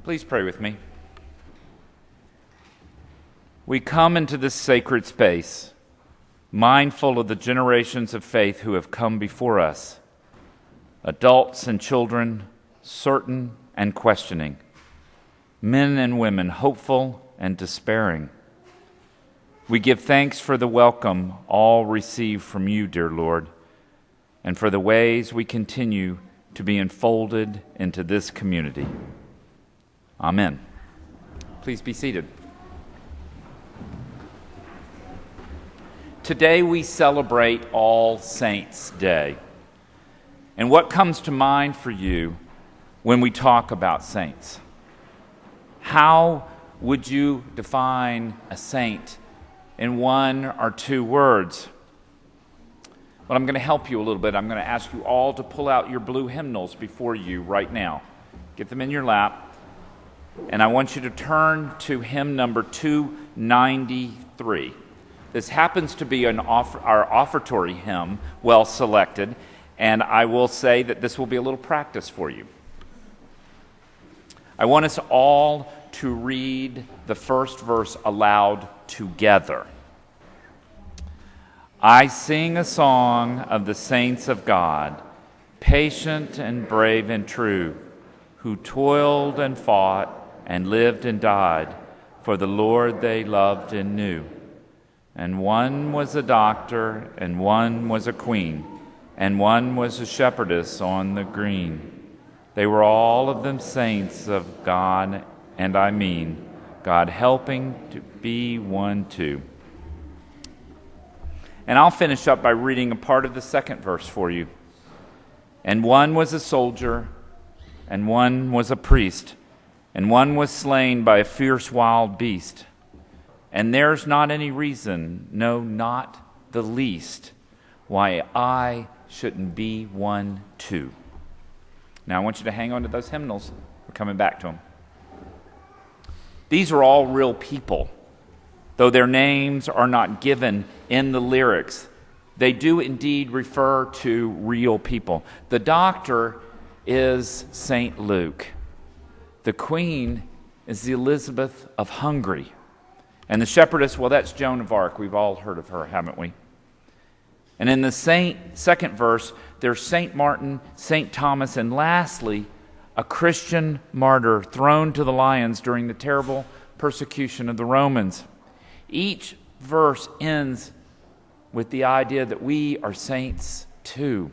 Please pray with me. We come into this sacred space, mindful of the generations of faith who have come before us, adults and children, certain and questioning, men and women, hopeful and despairing. We give thanks for the welcome all receive from you, dear Lord, and for the ways we continue to be enfolded into this community. Amen. Please be seated. Today we celebrate All Saints' Day. And what comes to mind for you when we talk about saints? How would you define a saint in one or two words? Well, I'm going to help you a little bit. I'm going to ask you all to pull out your blue hymnals before you right now. Get them in your lap. And I want you to turn to hymn number 293. This happens to be our offertory hymn, well selected, and I will say that this will be a little practice for you. I want us all to read the first verse aloud together. I sing a song of the saints of God, patient and brave and true, who toiled and fought and lived and died for the Lord they loved and knew. And one was a doctor, and one was a queen, and one was a shepherdess on the green. They were all of them saints of God, and I mean God helping to be one too. And I'll finish up by reading a part of the second verse for you. And one was a soldier, and one was a priest, and one was slain by a fierce wild beast. And there's not any reason, no, not the least, why I shouldn't be one too. Now I want you to hang on to those hymnals. We're coming back to them. These are all real people. Though their names are not given in the lyrics, they do indeed refer to real people. The doctor is St. Luke. The queen is the Elizabeth of Hungary. And the shepherdess, well, that's Joan of Arc. We've all heard of her, haven't we? And in the second verse, there's St. Martin, St. Thomas, and lastly, a Christian martyr thrown to the lions during the terrible persecution of the Romans. Each verse ends with the idea that we are saints too.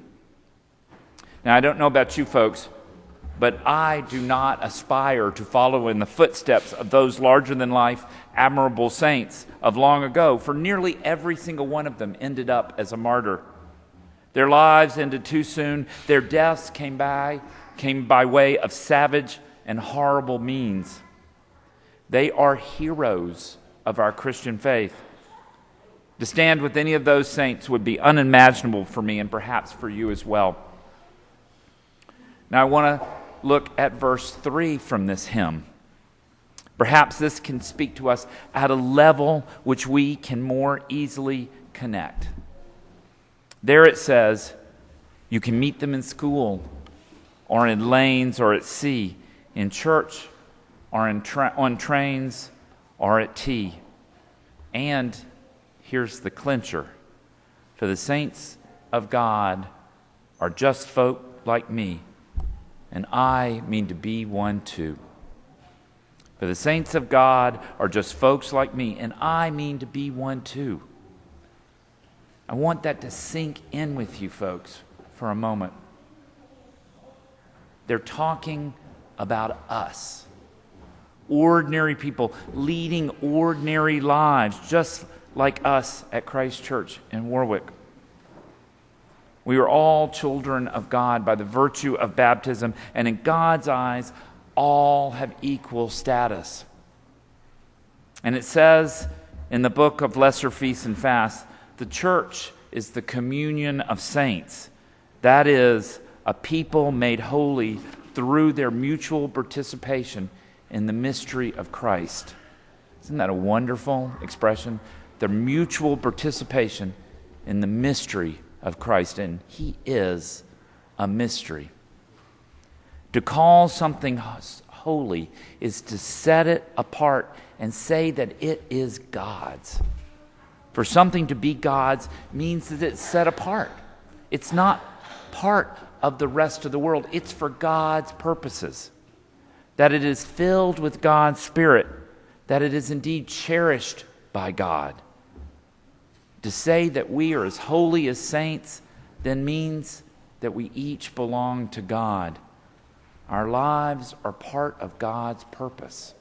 Now, I don't know about you folks, but I do not aspire to follow in the footsteps of those larger-than-life, admirable saints of long ago, for nearly every single one of them ended up as a martyr. Their lives ended too soon. Their deaths came by way of savage and horrible means. They are heroes of our Christian faith. To stand with any of those saints would be unimaginable for me and perhaps for you as well. Now I want to look at verse 3 from this hymn. Perhaps this can speak to us at a level which we can more easily connect. There it says, you can meet them in school, or in lanes, or at sea, in church, or on trains, or at tea. And here's the clincher. For the saints of God are just folk like me, and I mean to be one too. For the saints of God are just folks like me, and I mean to be one too. I want that to sink in with you folks for a moment. They're talking about us. Ordinary people leading ordinary lives, just like us at Christ Church in Warwick. We are all children of God by the virtue of baptism, and in God's eyes, all have equal status. And it says in the book of Lesser Feasts and Fasts, the church is the communion of saints. That is, a people made holy through their mutual participation in the mystery of Christ. Isn't that a wonderful expression? Their mutual participation in the mystery of Christ, and He is a mystery. To call something holy is to set it apart and say that it is God's. For something to be God's means that it's set apart. It's not part of the rest of the world. It's for God's purposes. That it is filled with God's Spirit. That it is indeed cherished by God. To say that we are as holy as saints then means that we each belong to God. Our lives are part of God's purpose.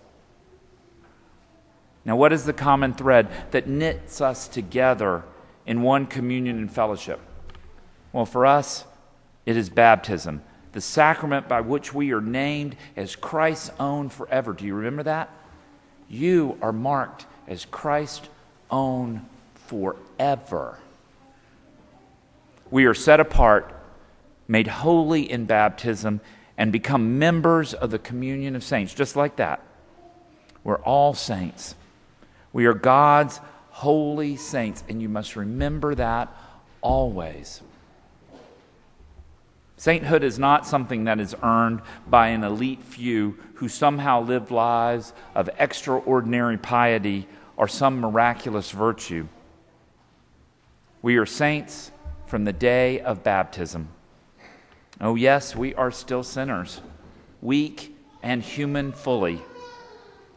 Now, what is the common thread that knits us together in one communion and fellowship? Well, for us, it is baptism, the sacrament by which we are named as Christ's own forever. Do you remember that? You are marked as Christ's own forever. We are set apart, made holy in baptism, and become members of the communion of saints, just like that. We're all saints. We are God's holy saints, and you must remember that always. Sainthood is not something that is earned by an elite few who somehow live lives of extraordinary piety or some miraculous virtue. We are saints from the day of baptism. Oh yes, we are still sinners, weak and human fully.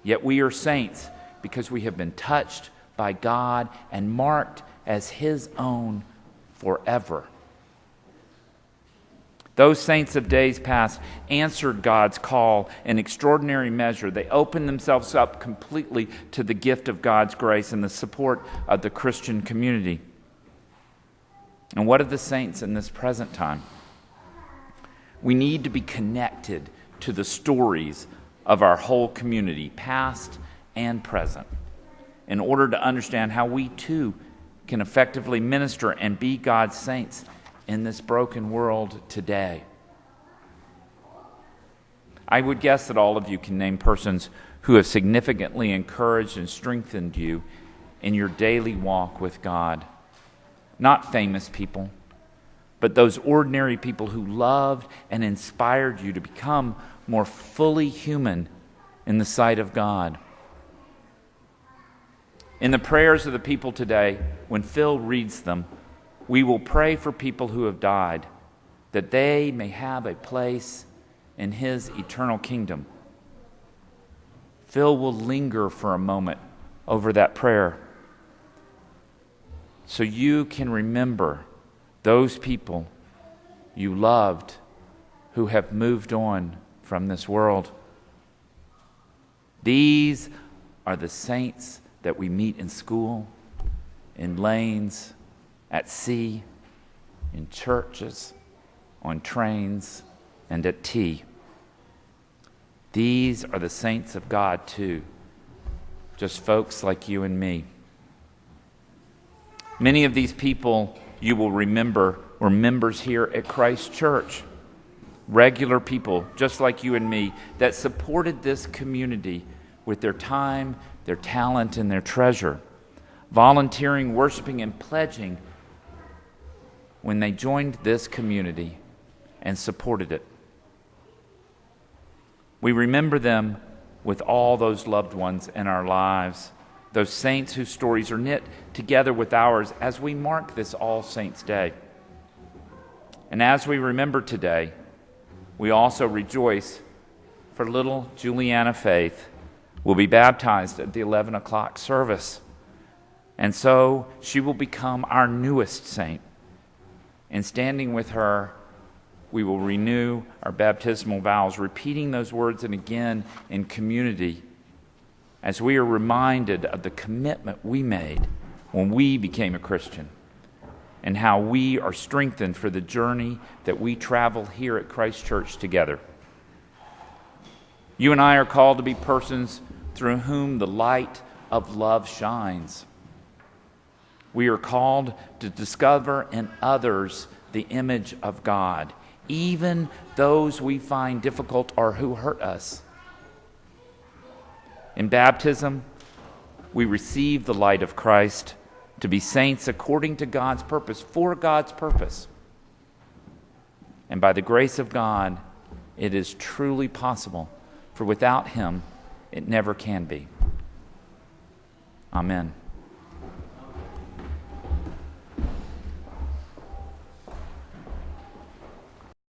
Yet we are saints because we have been touched by God and marked as His own forever. Those saints of days past answered God's call in extraordinary measure. They opened themselves up completely to the gift of God's grace and the support of the Christian community. And what of the saints in this present time? We need to be connected to the stories of our whole community, past and present, in order to understand how we too can effectively minister and be God's saints in this broken world today. I would guess that all of you can name persons who have significantly encouraged and strengthened you in your daily walk with God. Not famous people, but those ordinary people who loved and inspired you to become more fully human in the sight of God. In the prayers of the people today, when Phil reads them, we will pray for people who have died, that they may have a place in His eternal kingdom. Phil will linger for a moment over that prayer so you can remember those people you loved who have moved on from this world. These are the saints that we meet in school, in lanes, at sea, in churches, on trains, and at tea. These are the saints of God too, just folks like you and me. Many of these people you will remember were members here at Christ Church. Regular people, just like you and me, that supported this community with their time, their talent, and their treasure, volunteering, worshiping, and pledging when they joined this community and supported it. We remember them with all those loved ones in our lives, those saints whose stories are knit together with ours as we mark this All Saints' Day. And as we remember today, we also rejoice for little Juliana Faith will be baptized at the 11 o'clock service. And so she will become our newest saint. And standing with her, we will renew our baptismal vows, repeating those words and again in community as we are reminded of the commitment we made when we became a Christian and how we are strengthened for the journey that we travel here at Christ Church together. You and I are called to be persons through whom the light of love shines. We are called to discover in others the image of God, even those we find difficult or who hurt us. In baptism, we receive the light of Christ to be saints according to God's purpose, for God's purpose. And by the grace of God, it is truly possible for without him, it never can be. Amen.